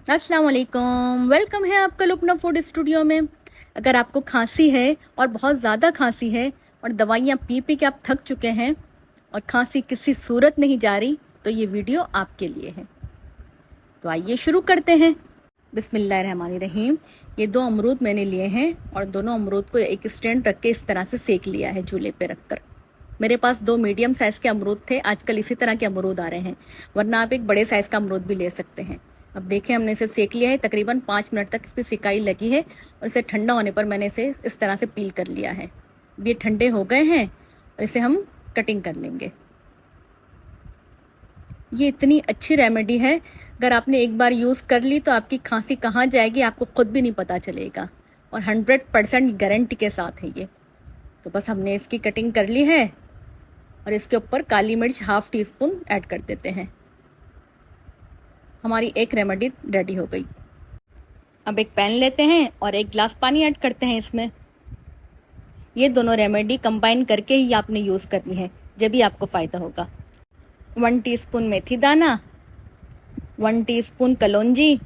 अस्सलाम वालेकुम, वेलकम है आपका लुपना फूड स्टूडियो में। अगर आपको खांसी है और बहुत ज़्यादा खांसी है और दवाइयाँ पी पी के आप थक चुके हैं और खांसी किसी सूरत नहीं जा रही, तो ये वीडियो आपके लिए है। तो आइए शुरू करते हैं। बिस्मिल्लाहिर्रहमानिर्रहीम। ये 2 अमरूद मैंने लिए हैं और दोनों अमरूद को एक स्टैंड रख के इस तरह से सेक लिया है चूल्हे पे रखकर। मेरे पास 2 मीडियम साइज़ के अमरूद थे। आजकल इसी तरह के अमरूद आ रहे हैं, वरना आप एक बड़े साइज़ का अमरूद भी ले सकते हैं। अब देखें, हमने इसे सेक लिया है। तकरीबन 5 मिनट तक इसकी सिकाई लगी है और इसे ठंडा होने पर मैंने इसे इस तरह से पील कर लिया है। अब ये ठंडे हो गए हैं और इसे हम कटिंग कर लेंगे। ये इतनी अच्छी रेमेडी है, अगर आपने एक बार यूज़ कर ली तो आपकी खांसी कहाँ जाएगी आपको खुद भी नहीं पता चलेगा, और 100% गारंटी के साथ है ये। तो बस हमने इसकी कटिंग कर ली है और इसके ऊपर काली मिर्च ½ टीस्पून ऐड कर देते हैं। हमारी एक रेमेडी रेडी हो गई। अब एक पैन लेते हैं और 1 गिलास पानी ऐड करते हैं इसमें। ये दोनों रेमेडी कंबाइन करके ही आपने यूज़ करनी है, जब भी आपको फ़ायदा होगा। 1 टीस्पून मेथी दाना, 1 टीस्पून कलौंजी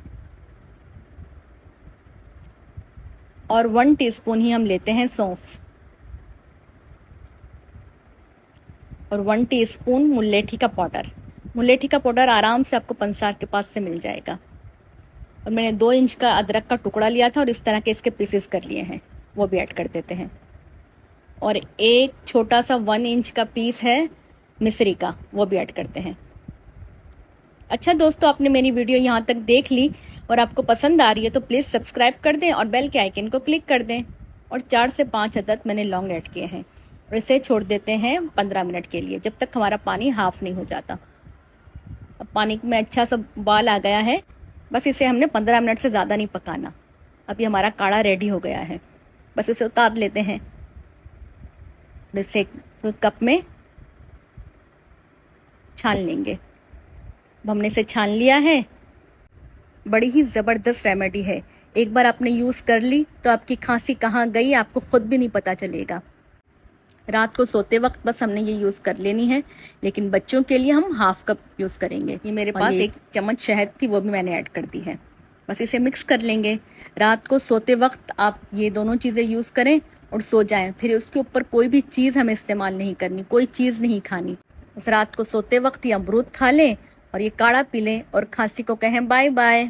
और 1 टीस्पून ही हम लेते हैं सौंफ और 1 टीस्पून मुल्लेठी का पाउडर। मुल्लेठी का पाउडर आराम से आपको पंसार के पास से मिल जाएगा। और मैंने 2 इंच का अदरक का टुकड़ा लिया था और इस तरह के इसके पीसेस कर लिए हैं, वो भी ऐड कर देते हैं। और एक छोटा सा 1 इंच का पीस है मिश्री का, वो भी ऐड करते हैं। अच्छा दोस्तों, आपने मेरी वीडियो यहाँ तक देख ली और आपको पसंद आ रही है तो प्लीज़ सब्सक्राइब कर दें और बेल के आइकन को क्लिक कर दें। और 4 से 5 अदद मैंने लौंग ऐड किए हैं और इसे छोड़ देते हैं 15 मिनट के लिए, जब तक हमारा पानी हाफ़ नहीं हो जाता। अब पानी में अच्छा सा उबाल आ गया है, बस इसे हमने 15 मिनट से ज़्यादा नहीं पकाना। अभी हमारा काढ़ा रेडी हो गया है, बस इसे उतार लेते हैं। इसे कप में छान लेंगे। अब हमने इसे छान लिया है। बड़ी ही ज़बरदस्त रेमेडी है, एक बार आपने यूज़ कर ली तो आपकी खांसी कहाँ गई आपको खुद भी नहीं पता चलेगा। रात को सोते वक्त बस हमने ये यूज़ कर लेनी है, लेकिन बच्चों के लिए हम ½ कप यूज़ करेंगे। ये मेरे पास 1 चम्मच शहद थी, वो भी मैंने ऐड कर दी है। बस इसे मिक्स कर लेंगे। रात को सोते वक्त आप ये दोनों चीज़ें यूज़ करें और सो जाएं। फिर उसके ऊपर कोई भी चीज़ हमें इस्तेमाल नहीं करनी, कोई चीज़ नहीं खानी। बस रात को सोते वक्त ये अमरूद खा लें और ये काढ़ा पी लें और खांसी को कहें बाय बाय।